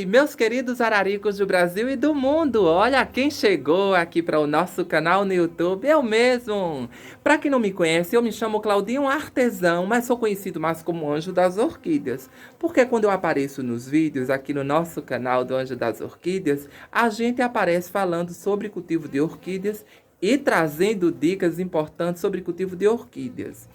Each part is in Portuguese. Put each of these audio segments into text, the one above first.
meus queridos araricos do Brasil e do mundo. Olha quem chegou aqui para o nosso canal no YouTube, eu mesmo. Para quem não me conhece, eu me chamo Claudinho Artesão, mas sou conhecido mais como Anjo das Orquídeas. Porque quando eu apareço nos vídeos aqui no nosso canal do Anjo das Orquídeas, a gente aparece falando sobre cultivo de orquídeas e trazendo dicas importantes sobre cultivo de orquídeas.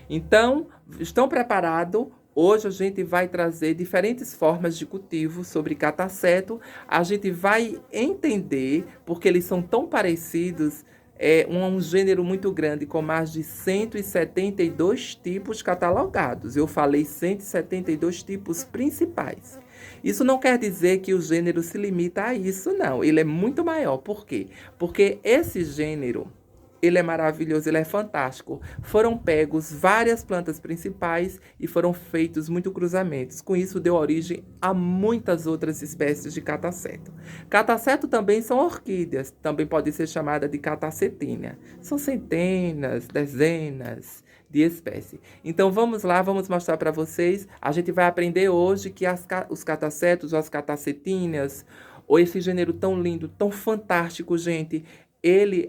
Então, estão preparados? Hoje a gente vai trazer diferentes formas de cultivo sobre cataceto. A gente vai entender porque eles são tão parecidos. É um gênero muito grande, com mais de 172 tipos catalogados. Eu falei 172 tipos principais. Isso não quer dizer que o gênero se limita a isso, não. Ele é muito maior. Por quê? Porque esse gênero, ele é maravilhoso, ele é fantástico. Foram pegos várias plantas principais e foram feitos muitos cruzamentos. Com isso, deu origem a muitas outras espécies de cataceto. Cataceto também são orquídeas, também pode ser chamada de catacetínia. São centenas, dezenas de espécies. Então, vamos lá, vamos mostrar para vocês. A gente vai aprender hoje que os catacetos, ou as catacetíneas, ou esse gênero tão lindo, tão fantástico, gente,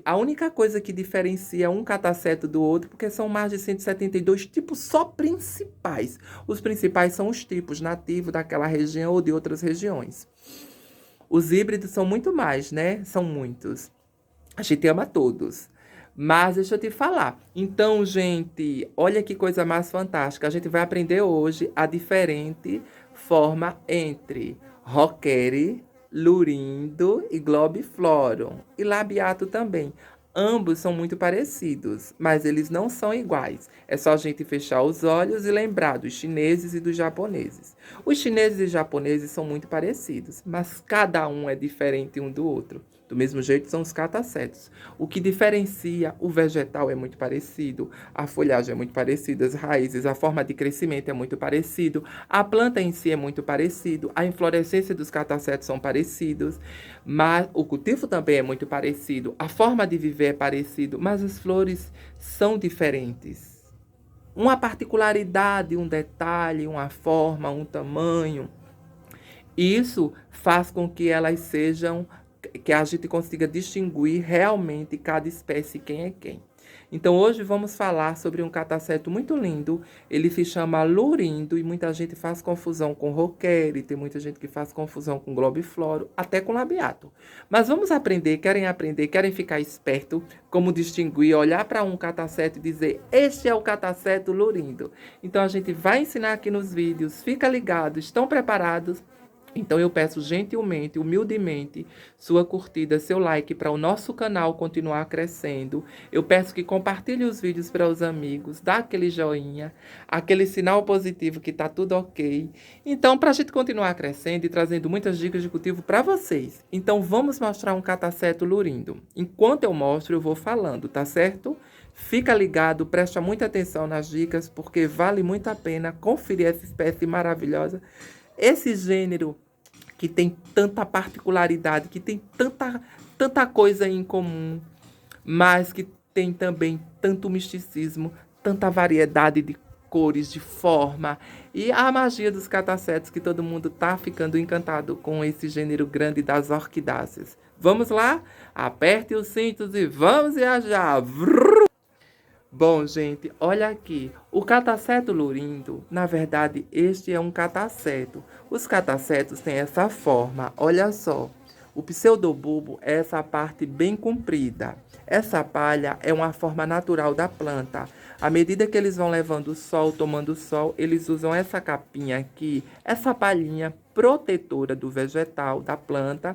a única coisa que diferencia um cataceto do outro, porque são mais de 172 tipos só principais. Os principais são os tipos nativos daquela região ou de outras regiões. Os híbridos são muito mais, né? São muitos. A gente ama todos. Mas deixa eu te falar. Então, gente, olha que coisa mais fantástica. A gente vai aprender hoje a diferente forma entre roquere, lurindo e globiflorum. E labiato também. Ambos são muito parecidos, mas eles não são iguais. É só a gente fechar os olhos e lembrar dos chineses e dos japoneses. Os chineses e japoneses são muito parecidos, mas cada um é diferente um do outro. Do mesmo jeito são os catacetos. O que diferencia, o vegetal é muito parecido, a folhagem é muito parecida, as raízes, a forma de crescimento é muito parecido, a planta em si é muito parecido, a inflorescência dos catacetos são parecidos, mas o cultivo também é muito parecido, a forma de viver é parecido, mas as flores são diferentes. Uma particularidade, um detalhe, uma forma, um tamanho, isso faz com que elas sejam, que a gente consiga distinguir realmente cada espécie quem é quem. Então, hoje vamos falar sobre um cataceto muito lindo. Ele se chama lurindo e muita gente faz confusão com roquere, tem muita gente que faz confusão com globifloro, até com labiato. Mas vamos aprender, querem ficar esperto como distinguir, olhar para um cataceto e dizer, este é o cataceto lurindo. Então, a gente vai ensinar aqui nos vídeos, fica ligado, estão preparados? Então, eu peço gentilmente, humildemente, sua curtida, seu like para o nosso canal continuar crescendo. Eu peço que compartilhe os vídeos para os amigos, dá aquele joinha, aquele sinal positivo que está tudo ok. Então, para a gente continuar crescendo e trazendo muitas dicas de cultivo para vocês. Então, vamos mostrar um cataceto lurindo. Enquanto eu mostro, eu vou falando, tá certo? Fica ligado, presta muita atenção nas dicas, porque vale muito a pena conferir essa espécie maravilhosa. Esse gênero que tem tanta particularidade, que tem tanta coisa em comum, mas que tem também tanto misticismo, tanta variedade de cores, de forma, e a magia dos catacetos, que todo mundo tá ficando encantado com esse gênero grande das orquidáceas. Vamos lá? Aperte os cintos e vamos viajar! Vrr! Bom, gente, olha aqui. O cataceto lurindo, na verdade, este é um cataceto. Os catacetos têm essa forma, olha só. O pseudobulbo é essa parte bem comprida. Essa palha é uma forma natural da planta. À medida que eles vão levando o sol, tomando sol, eles usam essa capinha aqui, essa palhinha protetora do vegetal, da planta,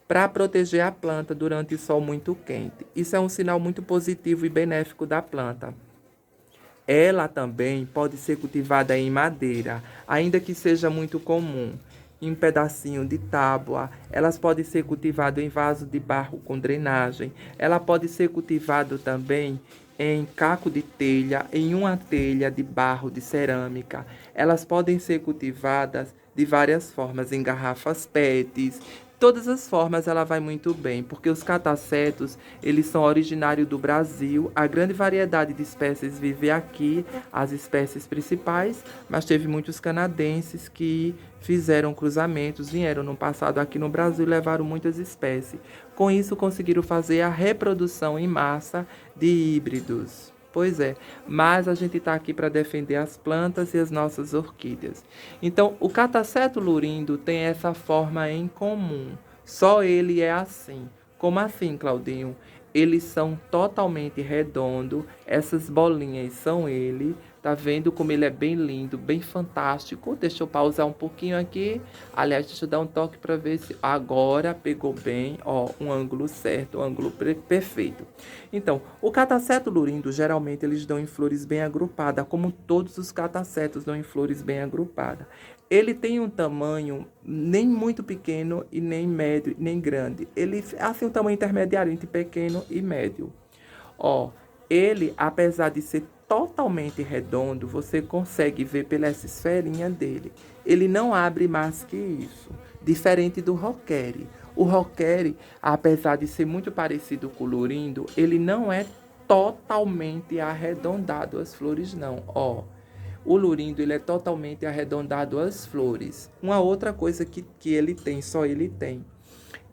para proteger a planta durante o sol muito quente. Isso é um sinal muito positivo e benéfico da planta. Ela também pode ser cultivada em madeira, ainda que seja muito comum. Em um pedacinho de tábua, elas podem ser cultivadas em vaso de barro com drenagem. Ela pode ser cultivada também em caco de telha, em uma telha de barro de cerâmica. Elas podem ser cultivadas de várias formas, em garrafas PETs, todas as formas ela vai muito bem, porque os catacetos, eles são originários do Brasil, a grande variedade de espécies vive aqui, as espécies principais, mas teve muitos canadenses que fizeram cruzamentos, vieram no passado aqui no Brasil e levaram muitas espécies. Com isso, conseguiram fazer a reprodução em massa de híbridos. Pois é, mas a gente está aqui para defender as plantas e as nossas orquídeas. Então, o cataceto lurindo tem essa forma em comum. Só ele é assim. Como assim, Claudinho? Eles são totalmente redondos. Essas bolinhas são ele. Tá vendo como ele é bem lindo, bem fantástico? Deixa eu pausar um pouquinho aqui. Aliás, deixa eu dar um toque para ver se agora pegou bem, ó, um ângulo certo, um ângulo perfeito. Então, o cataceto lurindo, geralmente eles dão em flores bem agrupadas, como todos os catacetos dão em flores bem agrupadas. Ele tem um tamanho nem muito pequeno e nem médio, nem grande. Ele é assim um tamanho intermediário entre pequeno e médio. Ó, ele, apesar de ser totalmente redondo, você consegue ver pela essa esferinha dele. Ele não abre mais que isso, diferente do roquere. O roquere, apesar de ser muito parecido com o lurindo, ele não é totalmente arredondado as flores não, ó. O lurindo, ele é totalmente arredondado as flores. Uma outra coisa que ele tem, só ele tem.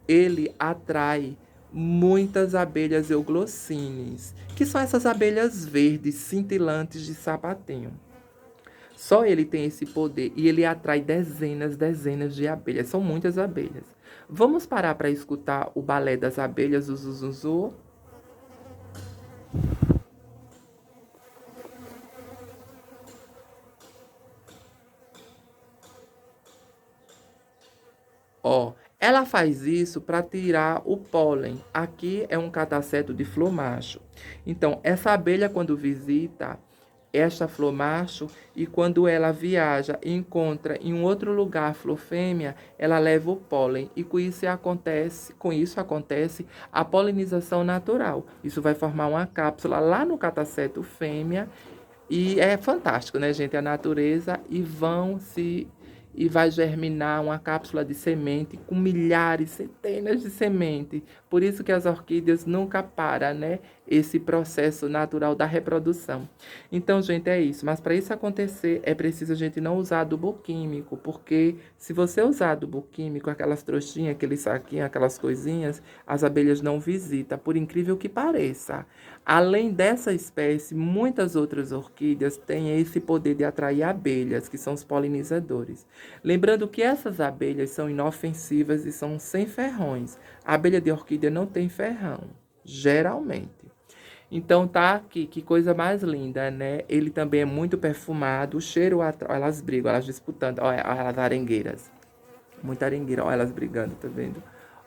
Ele atrai muitas abelhas euglossines, que são essas abelhas verdes cintilantes de sapatinho. Só ele tem esse poder e ele atrai dezenas de abelhas. São muitas abelhas. Vamos parar para escutar o balé das abelhas, o zuzuzu? Ó, ela faz isso para tirar o pólen. Aqui é um cataceto de flor macho. Então, essa abelha, quando visita esta flor macho, e quando ela viaja e encontra em um outro lugar a flor fêmea, ela leva o pólen. E com isso acontece a polinização natural. Isso vai formar uma cápsula lá no cataceto fêmea. E é fantástico, né, gente? A natureza e vai germinar uma cápsula de semente com milhares, centenas de sementes. Por isso que as orquídeas nunca param, né? Esse processo natural da reprodução. Então, gente, é isso. Mas para isso acontecer, é preciso a gente não usar adubo químico, porque se você usar adubo químico, aquelas trouxinhas, aqueles saquinhos, aquelas coisinhas, as abelhas não visitam, por incrível que pareça. Além dessa espécie, muitas outras orquídeas têm esse poder de atrair abelhas, que são os polinizadores. Lembrando que essas abelhas são inofensivas e são sem ferrões. A abelha de orquídea não tem ferrão, geralmente. Então tá aqui, que coisa mais linda, né? Ele também é muito perfumado, o cheiro atrai, elas brigam, elas disputando, olha as arengueiras. Muita arengueira, olha elas brigando, tá vendo?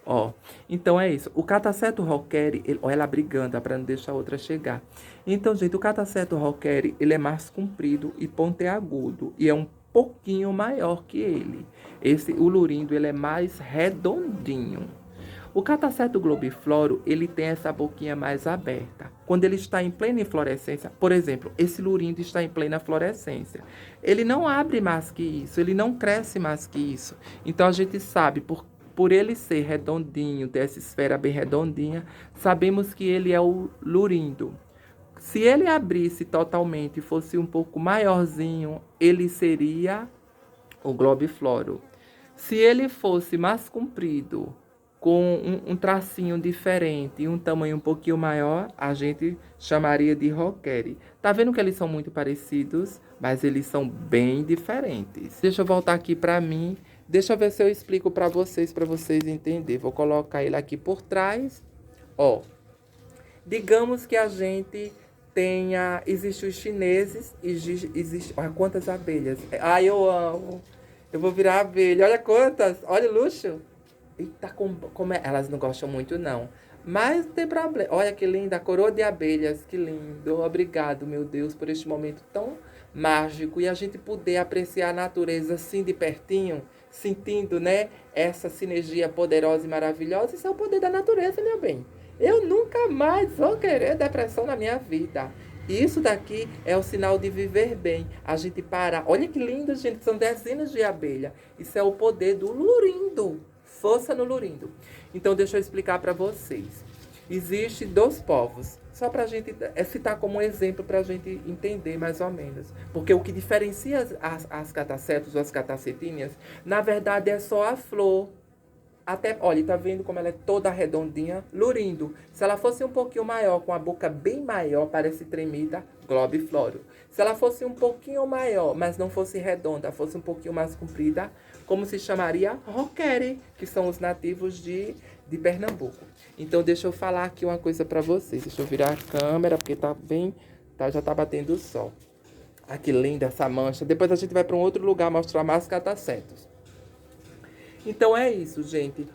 Ó, então é isso. O cataceto roquere, olha ela brigando, para não deixar a outra chegar. Então, gente, o cataceto roquere, ele é mais comprido e pontiagudo, e é um pouquinho maior que ele. O lurindo, ele é mais redondinho. O cataceto globifloro, ele tem essa boquinha mais aberta. Quando ele está em plena inflorescência, por exemplo, esse lurindo está em plena florescência. Ele não abre mais que isso, ele não cresce mais que isso. Então, a gente sabe, por ele ser redondinho, ter essa esfera bem redondinha, sabemos que ele é o lurindo. Se ele abrisse totalmente e fosse um pouco maiorzinho, ele seria o globifloro. Se ele fosse mais comprido, com um tracinho diferente e um tamanho um pouquinho maior, a gente chamaria de roquere. Tá vendo que eles são muito parecidos, mas eles são bem diferentes. Deixa eu voltar aqui para mim. Deixa eu ver se eu explico para vocês entenderem. Vou colocar ele aqui por trás. Ó, digamos que a gente existe os chineses, existe, olha quantas abelhas. Ai, eu amo. Eu vou virar abelha. Olha quantas, olha o luxo. Eita, elas não gostam muito, não. Mas não tem problema. Olha que linda, a coroa de abelhas, que lindo. Obrigado, meu Deus, por este momento tão mágico. E a gente poder apreciar a natureza assim de pertinho, sentindo, né, essa sinergia poderosa e maravilhosa. Isso é o poder da natureza, meu bem. Eu nunca mais vou querer depressão na minha vida. Isso daqui é o sinal de viver bem. A gente parar. Olha que lindo, gente. São dezenas de abelhas. Isso é o poder do lurindo. Força no lurindo. Então, deixa eu explicar para vocês. Existe dois povos. Só para a gente citar como um exemplo para a gente entender mais ou menos. Porque o que diferencia as catacetos ou as catacetinhas, na verdade, é só a flor. Até, olha, tá vendo como ela é toda redondinha? Lurindo. Se ela fosse um pouquinho maior, com a boca bem maior, parece tremida, globifloro. Se ela fosse um pouquinho maior, mas não fosse redonda, fosse um pouquinho mais comprida, como se chamaria? Roquere, que são os nativos de Pernambuco. Então, deixa eu falar aqui uma coisa para vocês. Deixa eu virar a câmera, porque tá bem, já tá batendo o sol. Ah, que linda essa mancha. Depois a gente vai para um outro lugar mostrar mais catacetos. Então é isso, gente.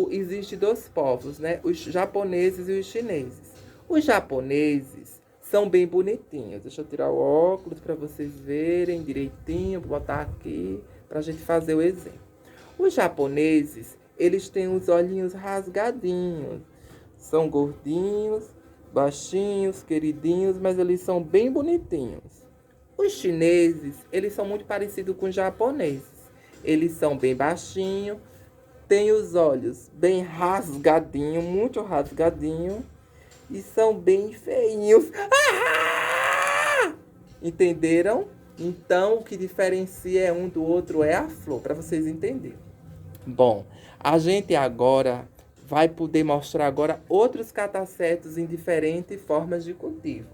Existe dois povos, né? Os japoneses e os chineses. Os japoneses são bem bonitinhos. Deixa eu tirar o óculos para vocês verem direitinho. Vou botar aqui para a gente fazer o exemplo. Os japoneses, eles têm os olhinhos rasgadinhos. São gordinhos, baixinhos, queridinhos, mas eles são bem bonitinhos. Os chineses, eles são muito parecidos com os japoneses. Eles são bem baixinhos, têm os olhos bem rasgadinhos, muito rasgadinhos, e são bem feinhos. Ah! Entenderam? Então, o que diferencia um do outro é a flor, para vocês entenderem. Bom, a gente agora vai poder mostrar agora outros catacetos em diferentes formas de cultivo.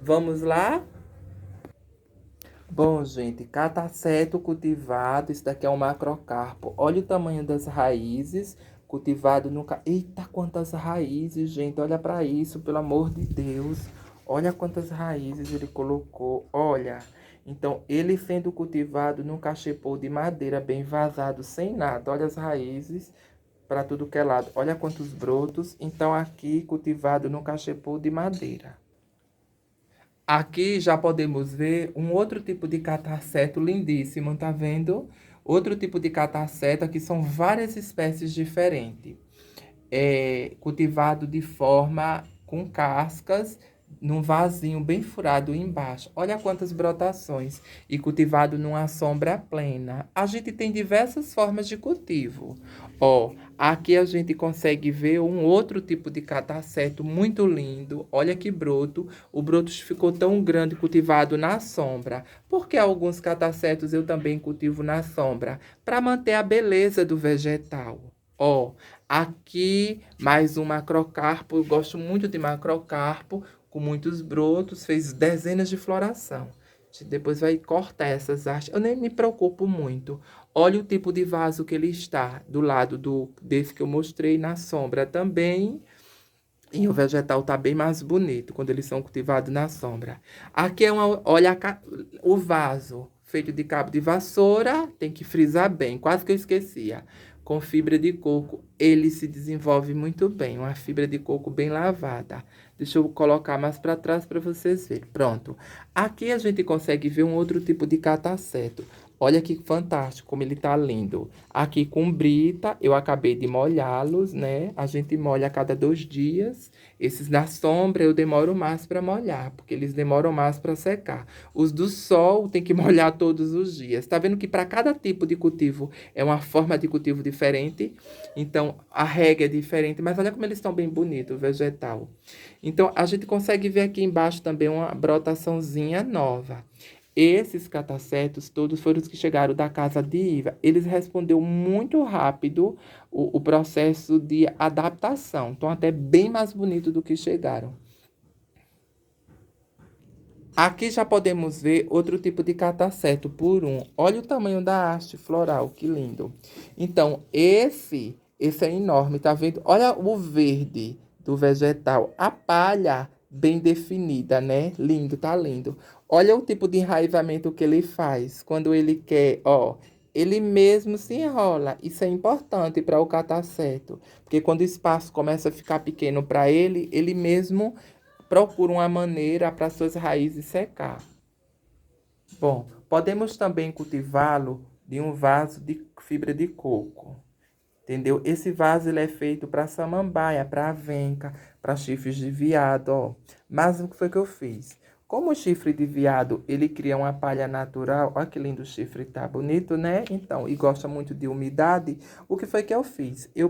Vamos lá? Bom, gente, cataceto cultivado, isso daqui é um macrocarpo. Olha o tamanho das raízes, cultivado nunca. Eita, quantas raízes, gente, olha para isso, pelo amor de Deus. Olha quantas raízes ele colocou, olha. Então, ele sendo cultivado num cachepô de madeira bem vazado, sem nada. Olha as raízes para tudo que é lado. Olha quantos brotos. Então, aqui cultivado num cachepô de madeira. Aqui já podemos ver um outro tipo de cataceto lindíssimo, tá vendo? Outro tipo de cataceto, aqui são várias espécies diferentes. Cultivado de forma com cascas, num vasinho bem furado embaixo. Olha quantas brotações. E cultivado numa sombra plena. A gente tem diversas formas de cultivo. Ó, aqui a gente consegue ver um outro tipo de cataceto muito lindo. Olha que broto. O broto ficou tão grande cultivado na sombra. Porque alguns catacetos eu também cultivo na sombra, para manter a beleza do vegetal. Ó, aqui mais um macrocarpo. Eu gosto muito de macrocarpo, com muitos brotos, fez dezenas de floração. A gente depois vai cortar essas hastes. Eu nem me preocupo muito. Olha o tipo de vaso que ele está, do lado desse que eu mostrei, na sombra também. E o vegetal tá bem mais bonito quando eles são cultivados na sombra. Aqui é olha o vaso feito de cabo de vassoura, tem que frisar bem, quase que eu esquecia. Com fibra de coco, ele se desenvolve muito bem, uma fibra de coco bem lavada. Deixa eu colocar mais para trás para vocês verem. Pronto. Aqui a gente consegue ver um outro tipo de cataceto. Olha que fantástico, como ele tá lindo. Aqui com brita, eu acabei de molhá-los, né? A gente molha a cada 2 dias. Esses na sombra eu demoro mais para molhar, porque eles demoram mais para secar. Os do sol tem que molhar todos os dias. Tá vendo que para cada tipo de cultivo é uma forma de cultivo diferente? Então, a rega é diferente, mas olha como eles estão bem bonitos, o vegetal. Então, a gente consegue ver aqui embaixo também uma brotaçãozinha nova. Esses catacetos todos foram os que chegaram da casa de Iva. Eles responderam muito rápido o processo de adaptação. Estão até bem mais bonitos do que chegaram. Aqui já podemos ver outro tipo de cataceto por um. Olha o tamanho da haste floral, que lindo. Então, esse é enorme, tá vendo? Olha o verde do vegetal. A palha bem definida, né? Lindo, tá lindo. Olha o tipo de enraizamento que ele faz quando ele quer, ó. Ele mesmo se enrola. Isso é importante para o cataceto, porque quando o espaço começa a ficar pequeno para ele, ele mesmo procura uma maneira para suas raízes secar. Bom, podemos também cultivá-lo de um vaso de fibra de coco. Entendeu? Esse vaso ele é feito para samambaia, para avenca, para chifres de veado, ó. Mas o que foi que eu fiz? Como o chifre de veado, ele cria uma palha natural, olha que lindo o chifre, tá bonito, né? Então, e gosta muito de umidade, o que foi que eu fiz? Eu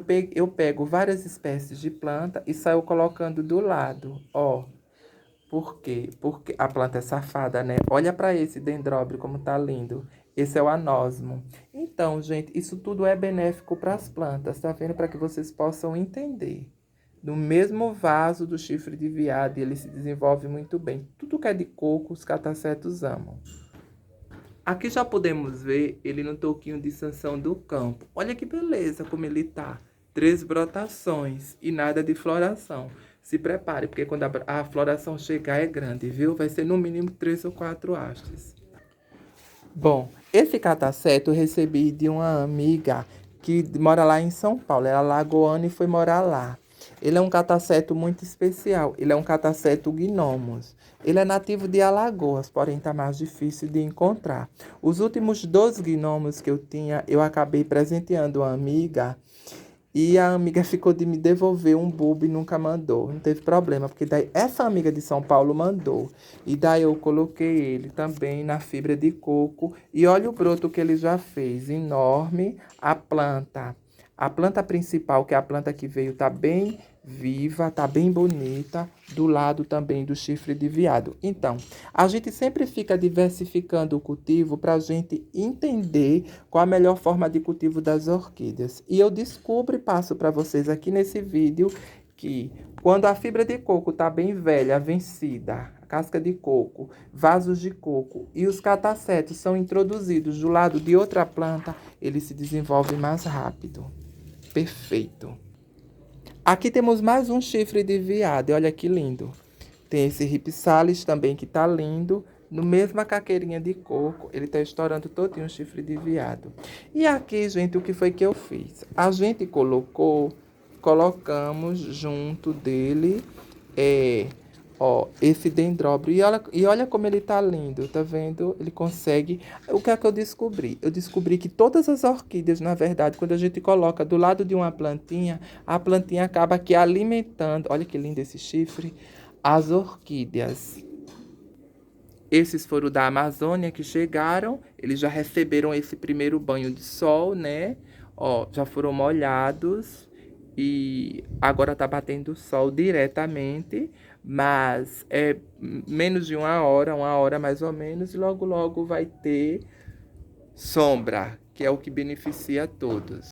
pego várias espécies de planta e saio colocando do lado, ó. Por quê? Porque a planta é safada, né? Olha para esse dendróbio como tá lindo. Esse é o anósmo. Então, gente, isso tudo é benéfico para as plantas, tá vendo? Para que vocês possam entender. No mesmo vaso do chifre de veado, ele se desenvolve muito bem. Tudo que é de coco, os catacetos amam. Aqui já podemos ver ele no toquinho de sanção do campo. Olha que beleza como ele tá. 3 brotações e nada de floração. Se prepare, porque quando a floração chegar é grande, viu? Vai ser no mínimo 3 ou 4 hastes. Bom, esse cataceto eu recebi de uma amiga que mora lá em São Paulo. Ela é lagoana e foi morar lá. Ele é um cataceto muito especial. Ele é um cataceto gnomos. Ele é nativo de Alagoas, porém está mais difícil de encontrar. Os últimos 2 gnomos que eu tinha, eu acabei presenteando uma amiga. E a amiga ficou de me devolver um bulbo e nunca mandou. Não teve problema, porque daí essa amiga de São Paulo mandou. E daí eu coloquei ele também na fibra de coco. E olha o broto que ele já fez. Enorme. A planta. A planta principal, que é a planta que veio, tá bem viva, tá bem bonita. Do lado também do chifre de veado. Então, a gente sempre fica diversificando o cultivo para a gente entender qual a melhor forma de cultivo das orquídeas. E eu descubro e passo para vocês aqui nesse vídeo que quando a fibra de coco está bem velha, vencida, a casca de coco, vasos de coco e os catacetos são introduzidos do lado de outra planta, ele se desenvolve mais rápido. Perfeito. Aqui temos mais um chifre de veado, olha que lindo. Tem esse Ripsalis também que tá lindo. No mesma caqueirinha de coco, ele tá estourando todinho o chifre de veado. E aqui, gente, o que foi que eu fiz? A gente colocamos junto dele, esse dendróbio. E olha como ele tá lindo, tá vendo? Ele consegue... O que é que eu descobri? Eu descobri que todas as orquídeas, na verdade, quando a gente coloca do lado de uma plantinha, a plantinha acaba aqui alimentando. Olha que lindo esse chifre. As orquídeas. Esses foram da Amazônia que chegaram, eles já receberam esse primeiro banho de sol, né? Ó, já foram molhados e agora tá batendo sol diretamente, mas é menos de uma hora mais ou menos, e logo logo vai ter sombra, que é o que beneficia todos.